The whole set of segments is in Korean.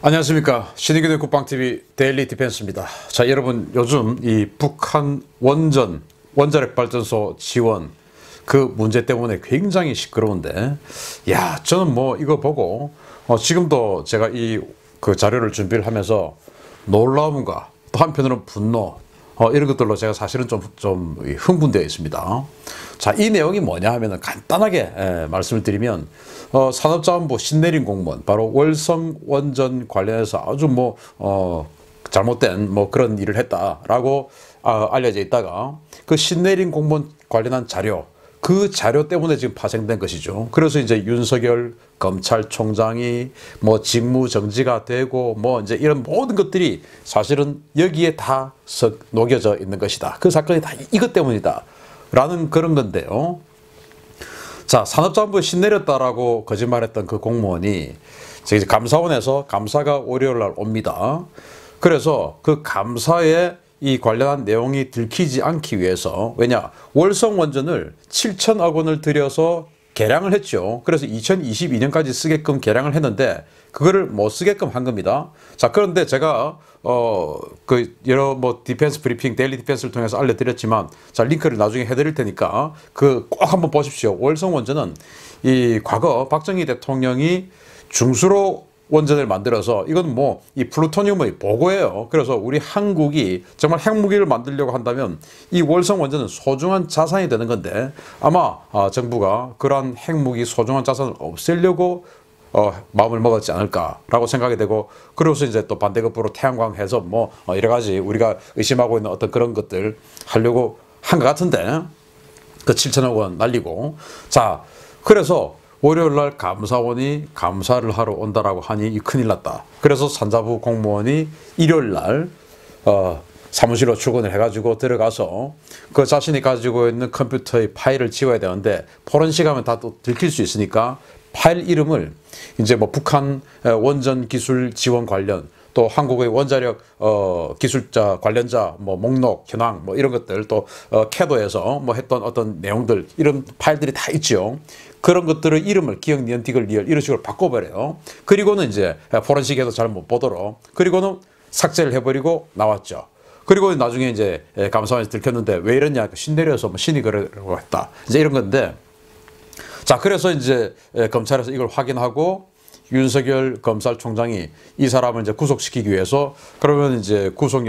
안녕하십니까. 신의균의 국방TV 데일리 디펜스입니다. 자, 여러분, 요즘 이 북한 원자력 발전소 지원 그 문제 때문에 굉장히 시끄러운데, 야, 저는 뭐 이거 보고 지금도 제가 그 자료를 준비를 하면서 놀라움과 또 한편으로는 분노, 이런 것들로 제가 사실은 좀 흥분되어 있습니다. 자, 이 내용이 뭐냐 하면은 간단하게 말씀을 드리면, 산업자원부 신내린 공무원, 바로 월성 원전 관련해서 아주 잘못된 그런 일을 했다라고 알려져 있다가, 그 신내린 공무원 관련한 자료, 그 자료 때문에 지금 파생된 것이죠. 그래서 이제 윤석열 검찰총장이 직무 정지가 되고 이제 이런 모든 것들이 사실은 여기에 다 녹여져 있는 것이다. 그 사건이 다 이것 때문이다. 라는 그런 건데요. 자, 산업자원부에 신내렸다라고 거짓말했던 그 공무원이 이제 감사원에서 감사가 월요일 날 옵니다. 그래서 그 감사에 이 관련한 내용이 들키지 않기 위해서, 왜냐, 월성 원전을 7천억 원을 들여서 개량을 했죠. 그래서 2022년까지 쓰게끔 개량을 했는데 그거를 못 쓰게끔 한 겁니다. 자, 그런데 제가 그 여러 디펜스 브리핑, 데일리 디펜스를 통해서 알려드렸지만, 자, 링크를 나중에 해드릴 테니까 그 꼭 한번 보십시오. 월성 원전은 이 과거 박정희 대통령이 중수로 원전을 만들어서, 이건 이 플루토늄의 보고예요. 그래서 우리 한국이 정말 핵무기를 만들려고 한다면 이 월성 원전은 소중한 자산이 되는 건데, 아마 정부가 그러한 핵무기 소중한 자산을 없애려고 마음을 먹었지 않을까라고 생각이 되고, 그래서 이제 또 반대급부로 태양광 해서 여러 가지 우리가 의심하고 있는 어떤 그런 것들 하려고 한 것 같은데, 그 7천억 원 날리고. 자, 그래서 월요일날 감사원이 감사를 하러 온다라고 하니 큰일 났다. 그래서 산자부 공무원이 일요일날 사무실로 출근을 해가지고 들어가서 그 자신이 가지고 있는 컴퓨터의 파일을 지워야 되는데, 포렌식 하면 다 또 들킬 수 있으니까 파일 이름을 이제 북한 원전 기술 지원 관련, 또 한국의 원자력 기술자 관련자 목록 현황 이런 것들, 또 캐도에서 했던 어떤 내용들, 이런 파일들이 다 있죠. 그런 것들의 이름을 기억, 니은, 디귿, 리을 이런 식으로 바꿔버려요. 그리고는 이제 포렌식에서 잘 못 보도록, 그리고는 삭제를 해버리고 나왔죠. 그리고 나중에 이제 감사원에서 들켰는데 왜 이러냐, 신내려서 신이 그러라고 했다, 이제 이런 건데. 자, 그래서 이제 검찰에서 이걸 확인하고 윤석열 검찰총장이 이 사람을 이제 구속시키기 위해서, 그러면 이제 구속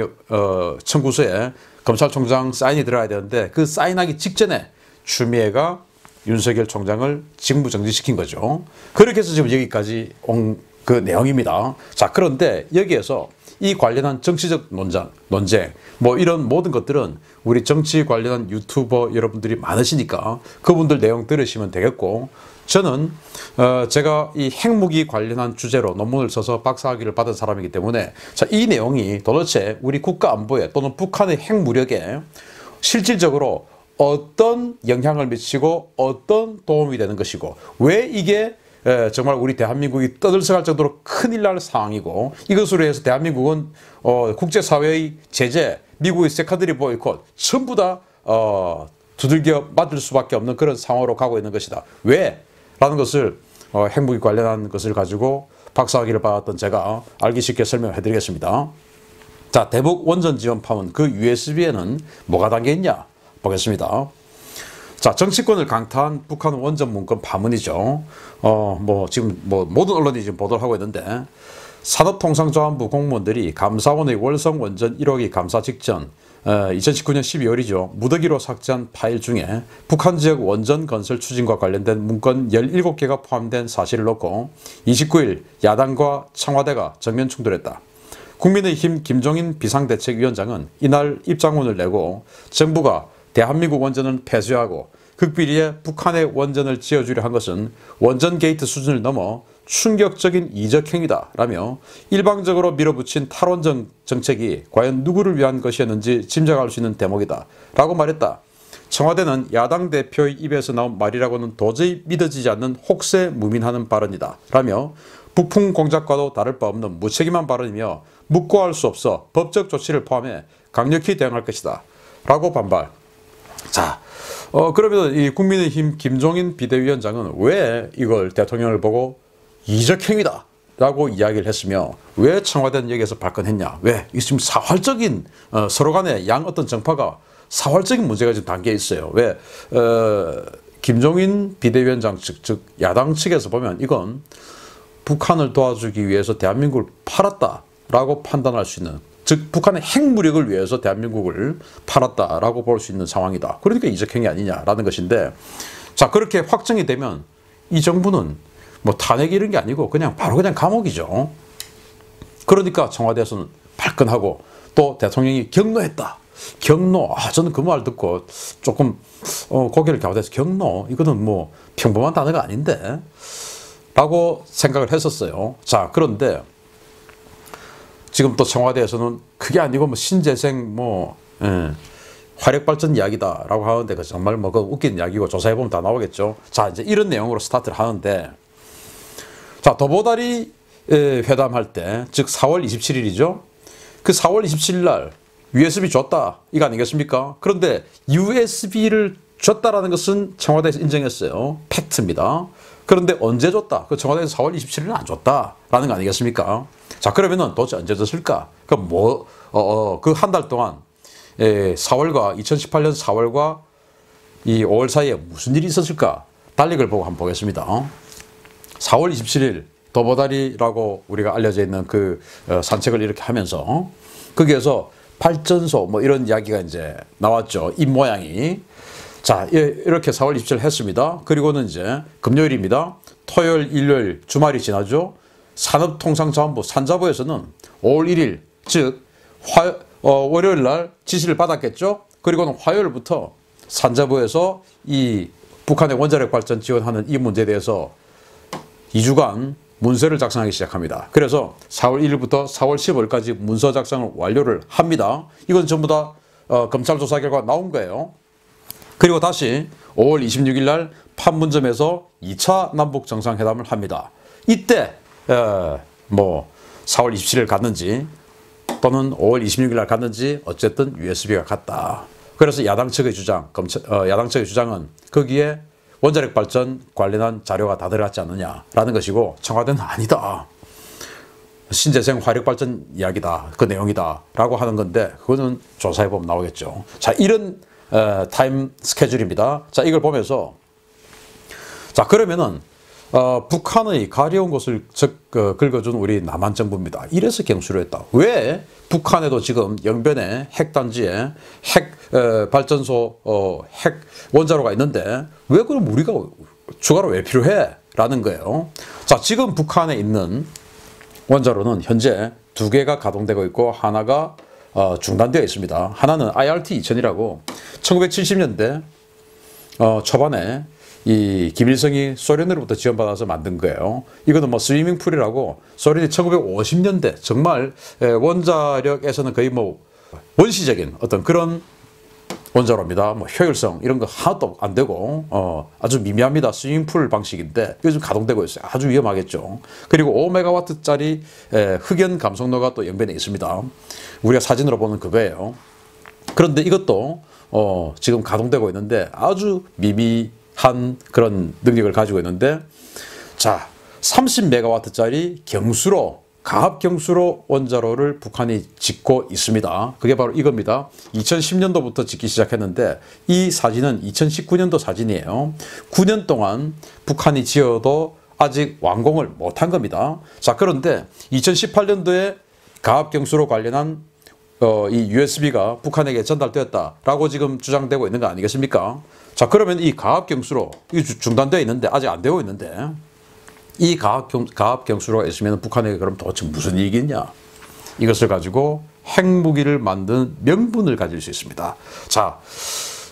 청구서에 검찰총장 사인이 들어가야 되는데, 그 사인하기 직전에 추미애가 윤석열 총장을 직무정지시킨 거죠. 그렇게 해서 지금 여기까지 온 그 내용입니다. 자, 그런데 여기에서 이 관련한 정치적 논쟁 이런 모든 것들은 우리 정치 관련한 유튜버 여러분들이 많으시니까 그분들 내용 들으시면 되겠고, 저는 제가 이 핵무기 관련한 주제로 논문을 써서 박사학위를 받은 사람이기 때문에, 자, 이 내용이 도대체 우리 국가 안보에 또는 북한의 핵무력에 실질적으로 어떤 영향을 미치고 어떤 도움이 되는 것이고, 왜 이게 정말 우리 대한민국이 떠들썩할 정도로 큰일 날 상황이고, 이것으로 해서 대한민국은 국제사회의 제재, 미국의 세컨더리 보이콧 전부 다 두들겨 맞을 수밖에 없는 그런 상황으로 가고 있는 것이다. 왜? 라는 것을 핵무기 관련한 것을 가지고 박사학위를 받았던 제가 알기 쉽게 설명해 드리겠습니다. 자, 대북 원전 지원 파문, 그 USB에는 뭐가 담겨 있냐 보겠습니다. 자, 정치권을 강타한 북한 원전 문건 파문이죠. 지금 모든 언론이 지금 보도를 하고 있는데, 산업통상자원부 공무원들이 감사원의 월성 원전 1호기 감사 직전 2019년 12월이죠. 무더기로 삭제한 파일 중에 북한 지역 원전 건설 추진과 관련된 문건 17개가 포함된 사실을 놓고 29일 야당과 청와대가 정면 충돌했다. 국민의힘 김종인 비상대책위원장은 이날 입장문을 내고, 정부가 대한민국 원전은 폐쇄하고 극비리에 북한의 원전을 지어주려 한 것은 원전 게이트 수준을 넘어 충격적인 이적 행위다 라며, 일방적으로 밀어붙인 탈원전 정책이 과연 누구를 위한 것이었는지 짐작할 수 있는 대목이다 라고 말했다. 청와대는 야당 대표의 입에서 나온 말이라고는 도저히 믿어지지 않는 혹세무민하는 발언이다 라며, 북풍 공작과도 다를 바 없는 무책임한 발언이며 묵고할 수 없어 법적 조치를 포함해 강력히 대응할 것이다 라고 반발. 자, 그러면 이 국민의힘 김종인 비대위원장은 왜 이걸 대통령을 보고 이적행위다 라고 이야기를 했으며 왜 청와대는 여기에서 발끈했냐? 왜? 이 지금 사활적인 서로 간의 양 어떤 정파가 사활적인 문제가 지금 담겨 있어요. 왜? 김종인 비대위원장 측, 즉 야당 측에서 보면 이건 북한을 도와주기 위해서 대한민국을 팔았다라고 판단할 수 있는, 즉 북한의 핵무력을 위해서 대한민국을 팔았다라고 볼 수 있는 상황이다. 그러니까 이적행위 아니냐라는 것인데, 자 그렇게 확정이 되면 이 정부는 뭐 탄핵 이런 게 아니고 그냥 바로 그냥 감옥이죠. 그러니까 청와대에서는 발끈하고 또 대통령이 경로했다. 경로, 저는 그 말 듣고 조금 고개를 갸웃해서 경로, 이거는 뭐 평범한 단어가 아닌데 라고 생각을 했었어요. 자 그런데 지금 또 청와대에서는 그게 아니고 뭐 신재생 화력발전 이야기다 라고 하는데 그 정말 뭐 그 웃긴 이야기고 조사해보면 다 나오겠죠. 자 이제 이런 내용으로 스타트를 하는데, 자 도보다리 회담할 때, 즉 4월 27일이죠. 그 4월 27일 날 USB 줬다 이거 아니겠습니까? 그런데 USB를 줬다라는 것은 청와대에서 인정했어요. 팩트입니다. 그런데 언제 줬다? 그 청와대에서 4월 27일은 안 줬다라는 거 아니겠습니까? 자 그러면은 도대체 언제 줬을까? 그 그 한 달 동안 4월과 2018년 4월과 이 5월 사이에 무슨 일이 있었을까? 달력을 보고 한번 보겠습니다. 4월 27일 도보다리라고 우리가 알려져 있는 그 산책을 이렇게 하면서 거기에서 발전소 뭐 이런 이야기가 이제 나왔죠. 입 모양이. 자 이렇게 4월 27일 했습니다. 그리고는 이제 금요일입니다. 토요일, 일요일, 주말이 지나죠. 산업통상자원부 산자부에서는 5월 1일 즉 월요일 날 지시를 받았겠죠. 그리고는 화요일부터 산자부에서 이 북한의 원자력 발전 지원하는 이 문제에 대해서 2주간 문서를 작성하기 시작합니다. 그래서 4월 1일부터 4월 15일까지 문서 작성을 완료를 합니다. 이건 전부 다 검찰 조사 결과 나온 거예요. 그리고 다시 5월 26일 날 판문점에서 2차 남북 정상회담을 합니다. 이때 뭐 4월 27일 갔는지 또는 5월 26일 날 갔는지 어쨌든 USB가 갔다. 그래서 야당 측의 주장, 야당 측의 주장은 거기에 원자력 발전 관련한 자료가 다 들어갔지 않느냐라는 것이고, 청와대는 아니다. 신재생 화력 발전 이야기다. 그 내용이다. 라고 하는 건데, 그거는 조사해보면 나오겠죠. 자, 이런 타임 스케줄입니다. 자, 이걸 보면서, 자, 그러면은, 북한의 가려운 곳을 긁어준 우리 남한 정부입니다. 이래서 경수를 했다. 왜 북한에도 지금 영변에 핵단지에 핵 발전소 핵 원자로가 있는데 왜 그럼 우리가 추가로 왜 필요해? 라는 거예요. 자 지금 북한에 있는 원자로는 현재 2개가 가동되고 있고 하나가 중단되어 있습니다. 하나는 IRT-2000이라고 1970년대 초반에 이 김일성이 소련으로부터 지원받아서 만든 거예요. 이거는 뭐 스위밍풀이라고 소련이 1950년대 정말 원자력에서는 거의 뭐 원시적인 어떤 그런 원자로입니다. 뭐 효율성 이런 거 하나도 안 되고 아주 미미합니다. 스위밍풀 방식인데 요즘 가동되고 있어요. 아주 위험하겠죠. 그리고 5메가와트짜리 흑연 감속로가 또 영변에 있습니다. 우리가 사진으로 보는 그거예요. 그런데 이것도 지금 가동되고 있는데 아주 미미한 그런 능력을 가지고 있는데, 자 30메가와트짜리 경수로 가압 경수로 원자로를 북한이 짓고 있습니다. 그게 바로 이겁니다. 2010년도부터 짓기 시작했는데 이 사진은 2019년도 사진이에요. 9년 동안 북한이 지어도 아직 완공을 못한 겁니다. 자 그런데 2018년도에 가압 경수로 관련한 이 USB가 북한에게 전달되었다라고 지금 주장되고 있는 거 아니겠습니까? 자 그러면 이 가압 경수로 이게 중단되어 있는데 아직 안 되고 있는데 이 가압 경수로가 있으면 북한에게 그럼 도대체 무슨 이익이 있냐? 이것을 가지고 핵무기를 만드는 명분을 가질 수 있습니다. 자,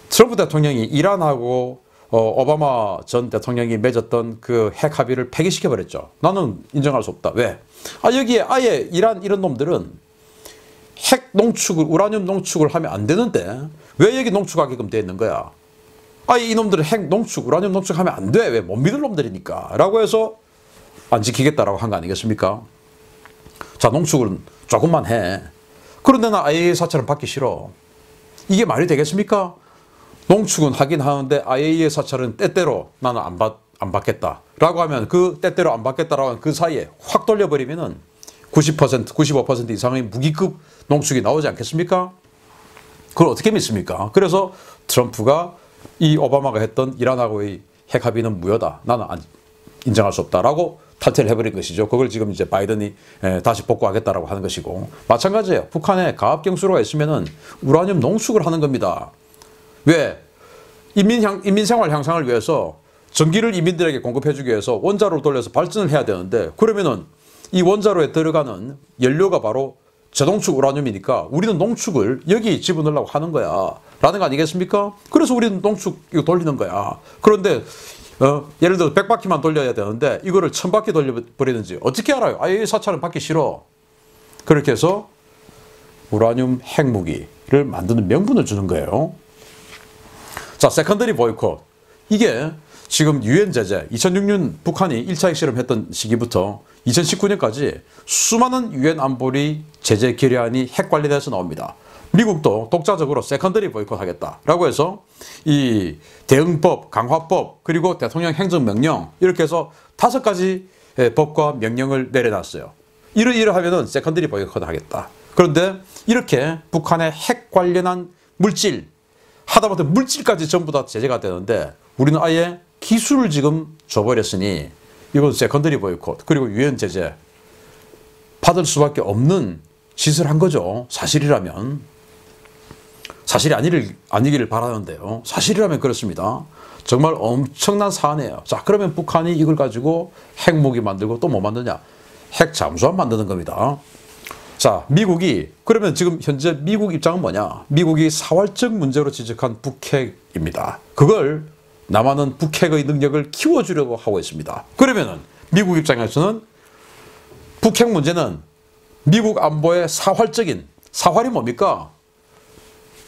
트럼프 대통령이 이란하고 오바마 전 대통령이 맺었던 그 핵 합의를 폐기시켜 버렸죠. 나는 인정할 수 없다. 왜? 여기에 아예 이란 이런 놈들은 핵 농축을 우라늄 농축을 하면 안 되는데 왜 여기 농축하게끔 되어 있는 거야? 이놈들은 핵 농축 우라늄 농축하면 안 돼. 왜? 못 믿을 놈들이니까. 라고 해서 안 지키겠다라고 한 거 아니겠습니까? 자, 농축은 조금만 해. 그런데 나 IAEA사처럼 받기 싫어. 이게 말이 되겠습니까? 농축은 하긴 하는데 IAEA 사찰은 때때로 나는 안 안 받겠다라고 하면 그 때때로 안 받겠다라고 하면 그 사이에 확 돌려버리면은 90%, 95% 이상의 무기급 농축이 나오지 않겠습니까? 그걸 어떻게 믿습니까? 그래서 트럼프가 이 오바마가 했던 이란하고의 핵 합의는 무효다. 나는 인정할 수 없다라고 탈퇴를 해버린 것이죠. 그걸 지금 이제 바이든이 다시 복구하겠다라고 하는 것이고, 마찬가지예요. 북한에 가압 경수로가 있으면은 우라늄 농축을 하는 겁니다. 왜? 인민 생활 향상을 위해서 전기를 이민들에게 공급해주기 위해서 원자로를 돌려서 발전을 해야 되는데, 그러면은 이 원자로에 들어가는 연료가 바로 저농축 우라늄이니까 우리는 농축을 여기 집어넣으려고 하는 거야 라는 거 아니겠습니까? 그래서 우리는 농축 이거 돌리는 거야. 그런데 예를 들어 100바퀴만 돌려야 되는데 이거를 1000바퀴 돌려버리는지 어떻게 알아요? 이 사찰은 받기 싫어. 그렇게 해서 우라늄 핵무기를 만드는 명분을 주는 거예요. 자, 세컨더리 보이콧. 이게 지금 유엔 제재, 2006년 북한이 1차 핵실험했던 시기부터 2019년까지 수많은 유엔 안보리 제재 결의안이 핵 관련해서 나옵니다. 미국도 독자적으로 세컨더리 보이콧 하겠다라고 해서 이 대응법, 강화법, 그리고 대통령 행정명령 이렇게 해서 5가지 법과 명령을 내려놨어요. 이러하면은 세컨더리 보이콧 하겠다. 그런데 이렇게 북한의 핵 관련한 물질, 하다못해 물질까지 전부 다 제재가 되는데 우리는 아예 기술을 지금 줘버렸으니 이건 세컨더리 보이콧, 그리고 유엔 제재 받을 수밖에 없는 짓을 한 거죠. 사실이라면. 사실이 아니기를 바라는데요. 사실이라면 그렇습니다. 정말 엄청난 사안이에요. 자, 그러면 북한이 이걸 가지고 핵무기 만들고 또 뭐 만드냐? 핵 잠수함 만드는 겁니다. 자, 미국이 그러면 지금 현재 미국 입장은 뭐냐? 미국이 사활적 문제로 지적한 북핵입니다. 그걸 남한은 북핵의 능력을 키워주려고 하고 있습니다. 그러면은 미국 입장에서는 북핵 문제는 미국 안보의 사활적인, 사활이 뭡니까?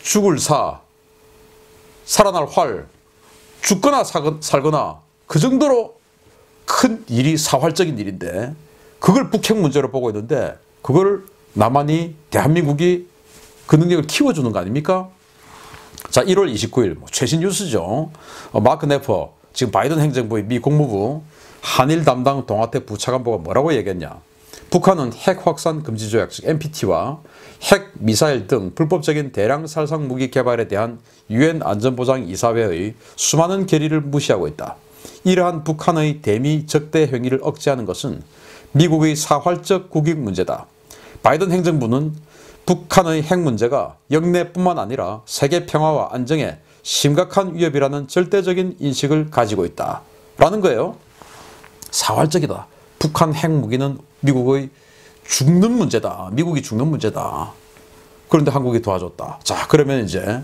죽을 사, 살아날 활, 죽거나 살거나 그 정도로 큰 일이 사활적인 일인데 그걸 북핵 문제로 보고 있는데 그걸 남한이, 대한민국이 그 능력을 키워주는 거 아닙니까? 자, 1월 29일 최신 뉴스죠. 마크 네퍼, 지금 바이든 행정부의 미 국무부 한일 담당 동아태 부차관보가 뭐라고 얘기했냐. 북한은 핵 확산 금지 조약, 즉 NPT와 핵 미사일 등 불법적인 대량 살상 무기 개발에 대한 유엔 안전보장 이사회의 수많은 결의를 무시하고 있다. 이러한 북한의 대미 적대 행위를 억제하는 것은 미국의 사활적 국익 문제다. 바이든 행정부는 북한의 핵 문제가 영내뿐만 아니라 세계 평화와 안정에 심각한 위협이라는 절대적인 인식을 가지고 있다. 라는 거예요. 사활적이다. 북한 핵무기는 미국의 죽는 문제다. 미국이 죽는 문제다. 그런데 한국이 도와줬다. 자, 그러면 이제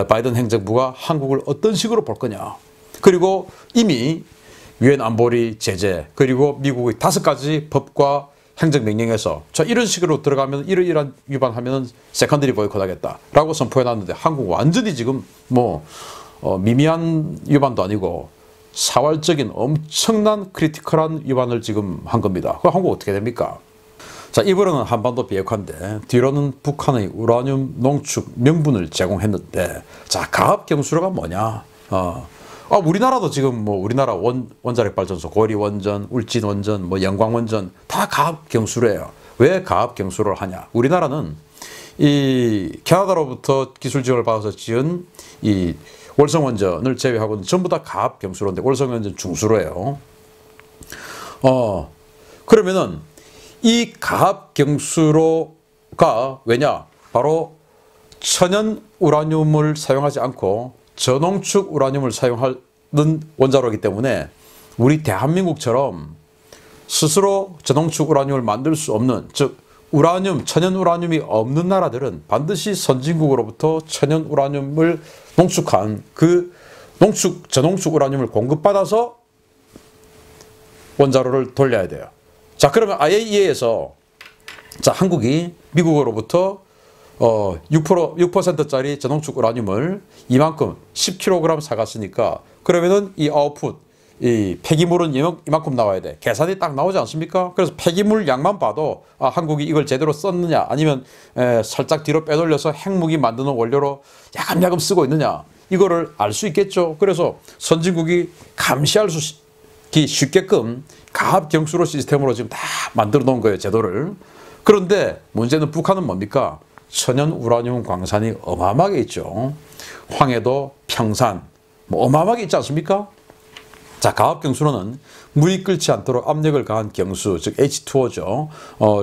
바이든 행정부가 한국을 어떤 식으로 볼 거냐. 그리고 이미 유엔 안보리 제재, 그리고 미국의 5가지 법과 행정명령에서 자, 이런 식으로 들어가면 이러이러한 위반하면 세컨더리 보이콧 하겠다라고 선포해놨는데 한국 완전히 지금 미미한 위반도 아니고 사활적인 엄청난 크리티컬한 위반을 지금 한 겁니다. 그럼 한국 어떻게 됩니까? 자, 입으로는 한반도 비핵화인데 뒤로는 북한의 우라늄 농축 명분을 제공했는데, 자, 가압 경수로가 뭐냐? 우리나라도 지금 우리나라 원자력 발전소, 고리 원전, 울진 원전, 영광 원전 다 가압 경수로예요. 왜 가압 경수로를 하냐? 우리나라는 이 캐나다로부터 기술 지원을 받아서 지은 이 월성 원전을 제외하고는 전부 다 가압 경수로인데 월성 원전 중수로예요. 그러면은 이 가압 경수로가 왜냐? 바로 천연 우라늄을 사용하지 않고 저농축 우라늄을 사용하는 원자로이기 때문에 우리 대한민국처럼 스스로 저농축 우라늄을 만들 수 없는, 즉 우라늄, 천연 우라늄이 없는 나라들은 반드시 선진국으로부터 천연 우라늄을 농축한 그 저농축 우라늄을 공급받아서 원자로를 돌려야 돼요. 자, 그러면 IAEA에서 자, 한국이 미국으로부터 6%짜리 저농축 우라늄을 이만큼 10kg 사갔으니까 그러면은 이 아웃풋, 이 폐기물은 이만큼 나와야 돼. 계산이 딱 나오지 않습니까? 그래서 폐기물 양만 봐도 한국이 이걸 제대로 썼느냐 아니면 살짝 뒤로 빼돌려서 핵무기 만드는 원료로 야금야금 쓰고 있느냐 이거를 알 수 있겠죠. 그래서 선진국이 감시할 수 쉽게끔 가압경수로 시스템으로 지금 다 만들어 놓은 거예요, 제도를. 그런데 문제는 북한은 뭡니까? 천연 우라늄 광산이 어마어마하게 있죠. 황해도, 평산, 뭐 어마어마하게 있지 않습니까? 자, 가압경수로는 물이 끓지 않도록 압력을 가한 경수, 즉 H2O죠.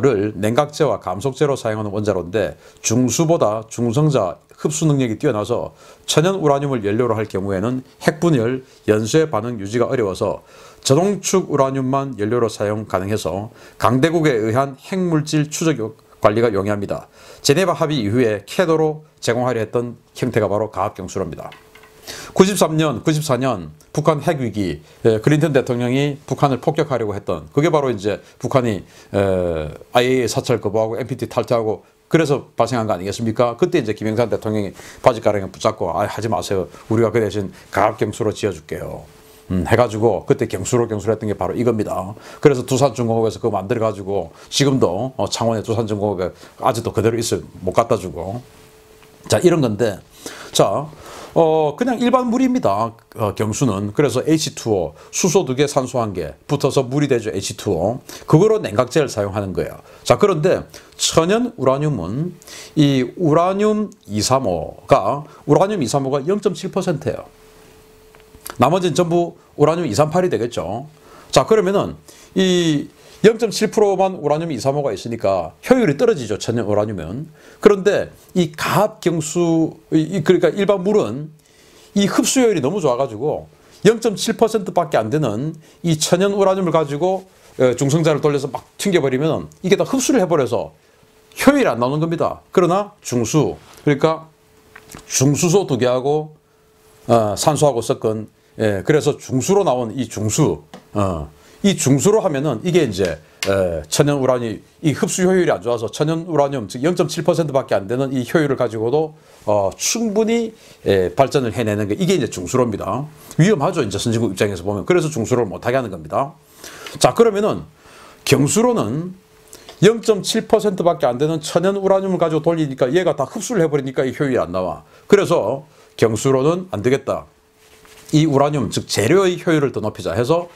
를 냉각제와 감속제로 사용하는 원자로인데 중수보다 중성자 흡수 능력이 뛰어나서 천연 우라늄을 연료로 할 경우에는 핵분열, 연쇄 반응 유지가 어려워서 저동축 우라늄만 연료로 사용 가능해서 강대국에 의한 핵물질 추적 관리가 용이합니다. 제네바 합의 이후에 캐도로 제공하려 했던 형태가 바로 가압경수로입니다. 93년, 94년 북한 핵위기, 클린턴 대통령이 북한을 폭격하려고 했던 그게 바로 이제 북한이 IAEA 사찰 거부하고 NPT 탈퇴하고 그래서 발생한 거 아니겠습니까? 그때 이제 김영삼 대통령이 바지가랑에 붙잡고 하지 마세요. 우리가 그 대신 가압경수로 지어줄게요. 해가지고 그때 경수로 했던 게 바로 이겁니다. 그래서 두산중공업에서 그거 만들어가지고 지금도 창원의 두산중공업에 아직도 그대로 있어요. 못 갖다 주고. 자, 이런 건데, 자, 그냥 일반 물입니다. 경수는. 그래서 H2O, 수소 2개, 산소 1개 붙어서 물이 되죠. H2O. 그거로 냉각제를 사용하는 거예요. 자, 그런데 천연 우라늄은 이 우라늄 235가 0.7%예요. 나머지는 전부 우라늄 238이 되겠죠. 자, 그러면은 이 0.7%만 우라늄 235가 있으니까 효율이 떨어지죠. 천연 우라늄은. 그런데 이 가압경수, 그러니까 일반 물은 이 흡수효율이 너무 좋아가지고 0.7%밖에 안 되는 이 천연 우라늄을 가지고 중성자를 돌려서 막 튕겨버리면 이게 다 흡수를 해버려서 효율이 안 나오는 겁니다. 그러나 중수, 그러니까 중수소 2개하고 산소하고 섞은, 그래서 중수로 나온 이 중수, 이 중수로 하면은 이게 이제 천연 우라늄 이 흡수 효율이 안 좋아서 천연 우라늄 즉 0.7%밖에 안 되는 이 효율을 가지고도 충분히 발전을 해내는 게 이게 이제 중수로입니다. 위험하죠, 이제 선진국 입장에서 보면. 그래서 중수로를 못하게 하는 겁니다. 자, 그러면은 경수로는 0.7%밖에 안 되는 천연 우라늄을 가지고 돌리니까 얘가 다 흡수를 해버리니까 이 효율이 안 나와. 그래서 경수로는 안 되겠다. 이 우라늄 즉 재료의 효율을 더 높이자 해서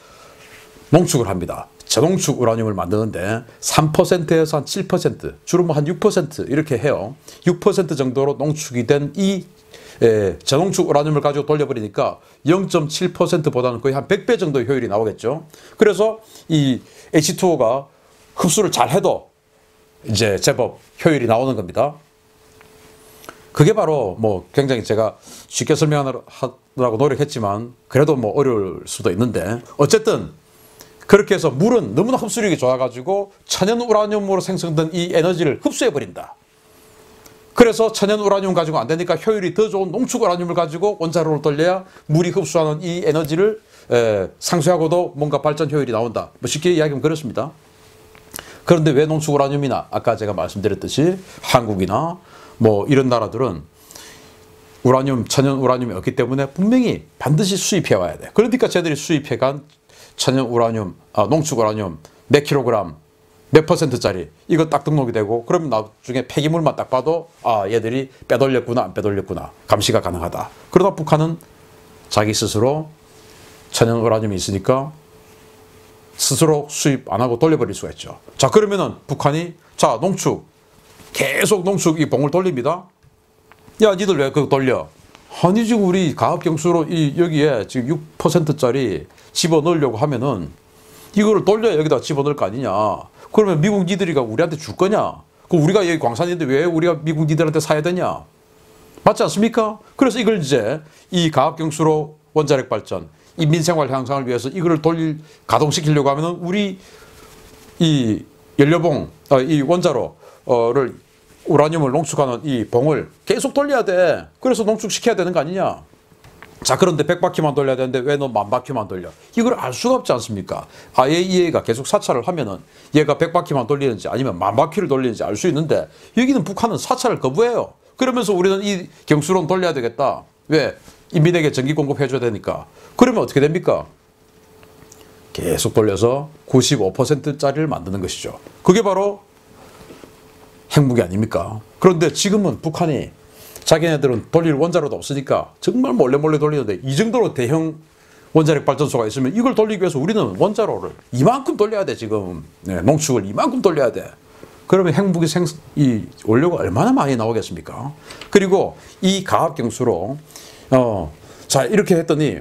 농축을 합니다. 저농축 우라늄을 만드는데 3%에서 한 7%, 주로 뭐 한 6% 이렇게 해요. 6% 정도로 농축이 된 이 저농축 우라늄을 가지고 돌려버리니까 0.7%보다는 거의 한 100배 정도의 효율이 나오겠죠. 그래서 이 H2O가 흡수를 잘 해도 이제 제법 효율이 나오는 겁니다. 그게 바로 뭐 굉장히 제가 쉽게 설명하려고 노력했지만 그래도 뭐 어려울 수도 있는데 어쨌든 그렇게 해서 물은 너무나 흡수력이 좋아가지고 천연 우라늄으로 생성된 이 에너지를 흡수해버린다. 그래서 천연 우라늄 가지고 안 되니까 효율이 더 좋은 농축 우라늄을 가지고 원자로를 돌려야 물이 흡수하는 이 에너지를 상쇄하고도 뭔가 발전 효율이 나온다. 뭐 쉽게 이야기하면 그렇습니다. 그런데 왜 농축 우라늄이나 아까 제가 말씀드렸듯이 한국이나 뭐 이런 나라들은 우라늄, 천연 우라늄이 없기 때문에 분명히 반드시 수입해 와야 돼. 그러니까 쟤들이 수입해 간 천연 우라늄, 농축 우라늄 몇 킬로그램, 몇 %짜리 이거 딱 등록이 되고 그러면 나중에 폐기물만 딱 봐도 얘들이 빼돌렸구나 안 빼돌렸구나 감시가 가능하다. 그러다 북한은 자기 스스로 천연 우라늄이 있으니까 스스로 수입 안 하고 돌려버릴 수가 있죠. 자, 그러면은 북한이 자 농축 계속 농축 이 봉을 돌립니다. 야, 니들 왜 그거 돌려? 아니 지금 우리 가압경수로 여기에 지금 6%짜리 집어넣으려고 하면은 이거를 돌려야 여기다 집어넣을 거 아니냐. 그러면 미국 니들이가 우리한테 줄 거냐? 그 우리가 여기 광산인데 왜 우리가 미국 니들한테 사야 되냐? 맞지 않습니까? 그래서 이걸 이제 이 가압경수로 원자력 발전, 인민생활 향상을 위해서 이거를 가동시키려고 하면은 우리 이 연료봉, 이 원자로를 우라늄을 농축하는 이 봉을 계속 돌려야 돼. 그래서 농축시켜야 되는 거 아니냐. 자, 그런데 100바퀴만 돌려야 되는데 왜 너 10,000바퀴만 돌려? 이걸 알 수가 없지 않습니까? IAEA가 계속 사찰을 하면은 얘가 100바퀴만 돌리는지 아니면 10,000바퀴를 돌리는지 알 수 있는데 여기는 북한은 사찰을 거부해요. 그러면서 우리는 이 경수로는 돌려야 되겠다. 왜? 인민에게 전기 공급해줘야 되니까. 그러면 어떻게 됩니까? 계속 돌려서 95%짜리를 만드는 것이죠. 그게 바로 핵무기 아닙니까? 그런데 지금은 북한이 자기네들은 돌릴 원자로도 없으니까 정말 몰래 돌리는데 이 정도로 대형 원자력 발전소가 있으면 이걸 돌리기 위해서 우리는 원자로를 이만큼 돌려야 돼. 지금 농축을 이만큼 돌려야 돼. 그러면 핵무기 이 원료가 얼마나 많이 나오겠습니까? 그리고 이 가압경수로 자 이렇게 했더니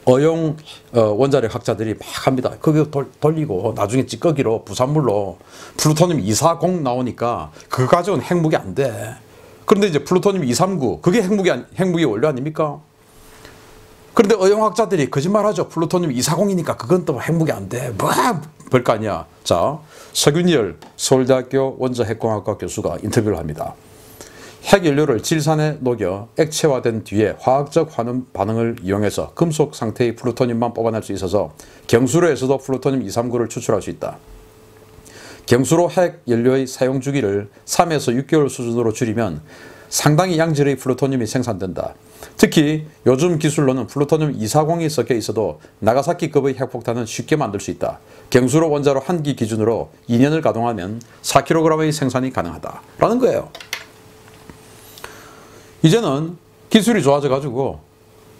어용 원자력 학자들이 막 합니다. 그거 돌리고 나중에 찌꺼기로 부산물로 플루토늄 240 나오니까 그거 가지고는 핵무기 안 돼. 그런데 이제 플루토늄 239 그게 핵무기 원료 아닙니까? 그런데 어용학자들이 거짓말하죠. 플루토늄 240이니까 그건 또 핵무기 안 돼. 뭐 별거 아니야. 자, 서균열 서울대학교 원자핵공학과 교수가 인터뷰를 합니다. 핵연료를 질산에 녹여 액체화된 뒤에 화학적 반응을 이용해서 금속 상태의 플루토늄만 뽑아낼 수 있어서 경수로에서도 플루토늄 239를 추출할 수 있다. 경수로 핵연료의 사용 주기를 3에서 6개월 수준으로 줄이면 상당히 양질의 플루토늄이 생산된다. 특히 요즘 기술로는 플루토늄 240이 섞여 있어도 나가사키급의 핵폭탄은 쉽게 만들 수 있다. 경수로 원자로 한 기 기준으로 2년을 가동하면 4kg의 생산이 가능하다. 라는 거예요. 이제는 기술이 좋아져 가지고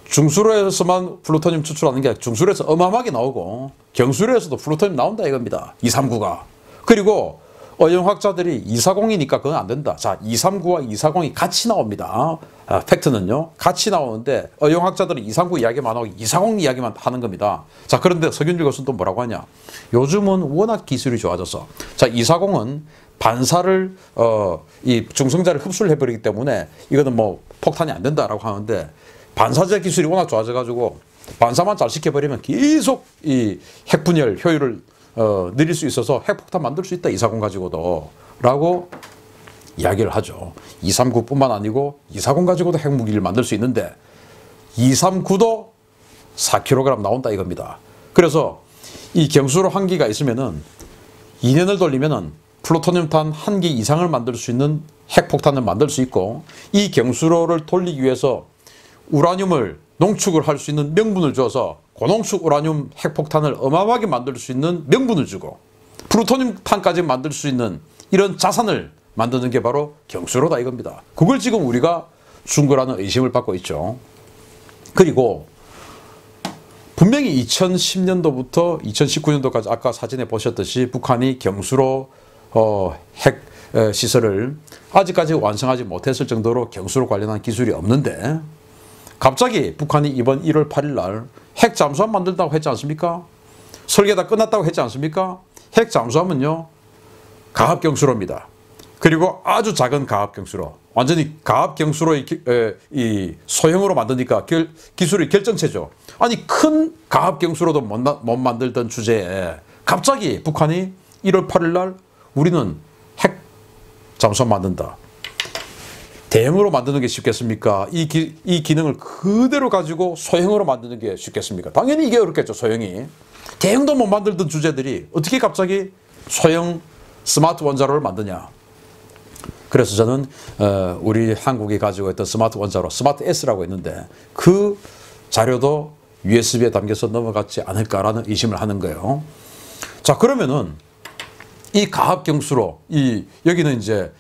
중수로에서만 플루토늄 추출하는 게 아니라 중수로에서 어마어마하게 나오고 경수로에서도 플루토늄 나온다 이겁니다. 239가. 그리고 어용학자들이 240이니까 그건 안 된다. 자, 239와 240이 같이 나옵니다. 팩트는요. 같이 나오는데 어용학자들은 239 이야기만 하고 240 이야기만 하는 겁니다. 자, 그런데 서균주 교수는 또 뭐라고 하냐. 요즘은 워낙 기술이 좋아져서 자, 240은 반사를 이 중성자를 흡수를 해버리기 때문에 이거는 뭐 폭탄이 안 된다라고 하는데 반사제 기술이 워낙 좋아져 가지고 반사만 잘 시켜버리면 계속 이 핵분열 효율을 늘릴 수 있어서 핵폭탄 만들 수 있다. 240 가지고도 라고 이야기를 하죠. 239뿐만 아니고 240 가지고도 핵무기를 만들 수 있는데 239도 4kg 나온다 이겁니다. 그래서 이 경수로 한 기가 있으면은 2년을 돌리면은 플루토늄탄 한 기 이상을 만들 수 있는 핵폭탄을 만들 수 있고 이 경수로를 돌리기 위해서 우라늄을 농축을 할 수 있는 명분을 줘서 고농축 우라늄 핵폭탄을 어마어마하게 만들 수 있는 명분을 주고 플루토늄 탄까지 만들 수 있는 이런 자산을 만드는 게 바로 경수로다 이겁니다. 그걸 지금 우리가 준 거라는 의심을 받고 있죠. 그리고 분명히 2010년도부터 2019년도까지 아까 사진에 보셨듯이 북한이 경수로 핵 시설을 아직까지 완성하지 못했을 정도로 경수로 관련한 기술이 없는데 갑자기 북한이 이번 1월 8일 날 핵 잠수함 만든다고 했지 않습니까? 설계 다 끝났다고 했지 않습니까? 핵 잠수함은요 가압경수로입니다. 그리고 아주 작은 가압경수로 완전히 가압경수로 이 소형으로 만드니까 기술이 결정체죠. 아니 큰 가압경수로도 못 만들던 주제에 갑자기 북한이 1월 8일 날 우리는 핵 잠수함 만든다. 대형으로 만드는 게 쉽겠습니까? 이 기능을 그대로 가지고 소형으로 만드는 게 쉽겠습니까? 당연히 이게 어렵겠죠. 소형이. 대형도 못 만들던 주제들이 어떻게 갑자기 소형 스마트 원자로를 만드냐. 그래서 저는 우리 한국이 가지고 있던 스마트 원자로 스마트 S라고 있는데 그 자료도 USB에 담겨서 넘어갔지 않을까라는 의심을 하는 거예요. 자, 그러면은 이 가압경수로 여기는 이제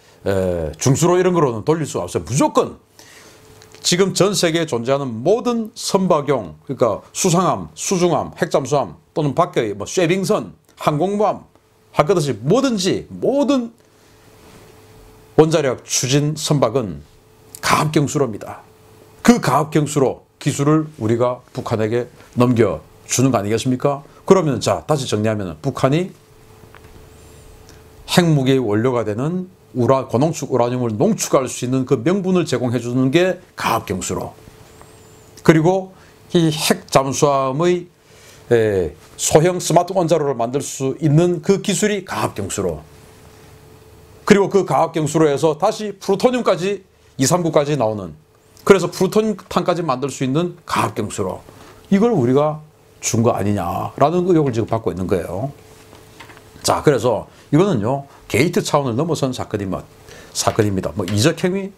중수로 이런 거로는 돌릴 수가 없어요. 무조건 지금 전 세계에 존재하는 모든 선박용, 그러니까 수상함, 수중함, 핵잠수함 또는 밖의 뭐 쉐빙선, 항공모함 할 것 없이 뭐든지 모든 원자력 추진 선박은 가압경수로입니다. 그 가압경수로 기술을 우리가 북한에게 넘겨주는 거 아니겠습니까? 그러면 자 다시 정리하면 북한이 핵무기의 원료가 되는 고농축 우라늄을 농축할 수 있는 그 명분을 제공해 주는 게 가압경수로. 그리고 이 핵 잠수함의 소형 스마트 원자로를 만들 수 있는 그 기술이 가압경수로. 그리고 그 가압경수로에서 다시 플루토늄까지 239까지 나오는, 그래서 플루토늄탄까지 만들 수 있는 가압경수로. 이걸 우리가 준 거 아니냐라는 의혹을 지금 받고 있는 거예요. 자, 그래서 이거는요 게이트 차원을 넘어선 사건입니다. 뭐 이적행위,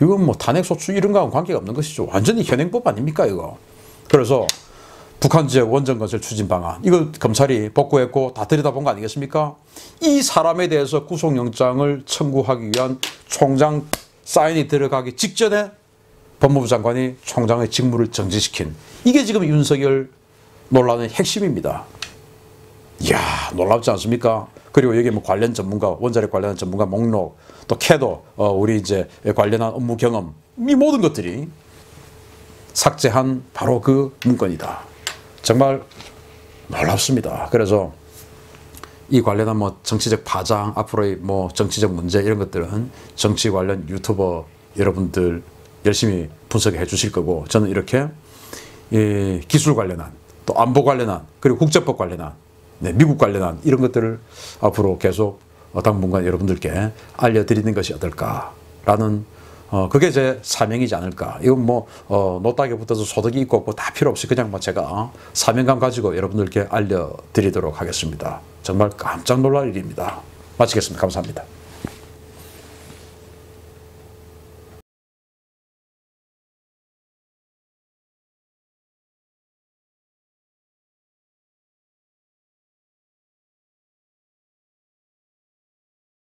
이건 뭐 탄핵소추 이런 거하고 관계가 없는 것이죠. 완전히 현행법 아닙니까 이거. 그래서 북한 지역 원전 건설 추진 방안, 이걸 검찰이 복구했고 다 들여다본 거 아니겠습니까? 이 사람에 대해서 구속영장을 청구하기 위한 총장 사인이 들어가기 직전에 법무부 장관이 총장의 직무를 정지시킨 이게 지금 윤석열 논란의 핵심입니다. 이야, 놀랍지 않습니까? 그리고 여기 뭐 관련 전문가, 원자력 관련한 전문가 목록, 또 캐도, 우리 이제 관련한 업무 경험, 이 모든 것들이 삭제한 바로 그 문건이다. 정말 놀랍습니다. 그래서 이 관련한 뭐 정치적 파장, 앞으로의 뭐 정치적 문제 이런 것들은 정치 관련 유튜버 여러분들 열심히 분석해 주실 거고, 저는 이렇게 기술 관련한, 또 안보 관련한, 그리고 국제법 관련한, 미국 관련한 이런 것들을 앞으로 계속 당분간 여러분들께 알려드리는 것이 어떨까라는 그게 제 사명이지 않을까. 이건 뭐 노딱에 붙어서 소득이 있고 없고 다 필요 없이 그냥 뭐 제가 사명감 가지고 여러분들께 알려드리도록 하겠습니다. 정말 깜짝 놀랄 일입니다. 마치겠습니다. 감사합니다.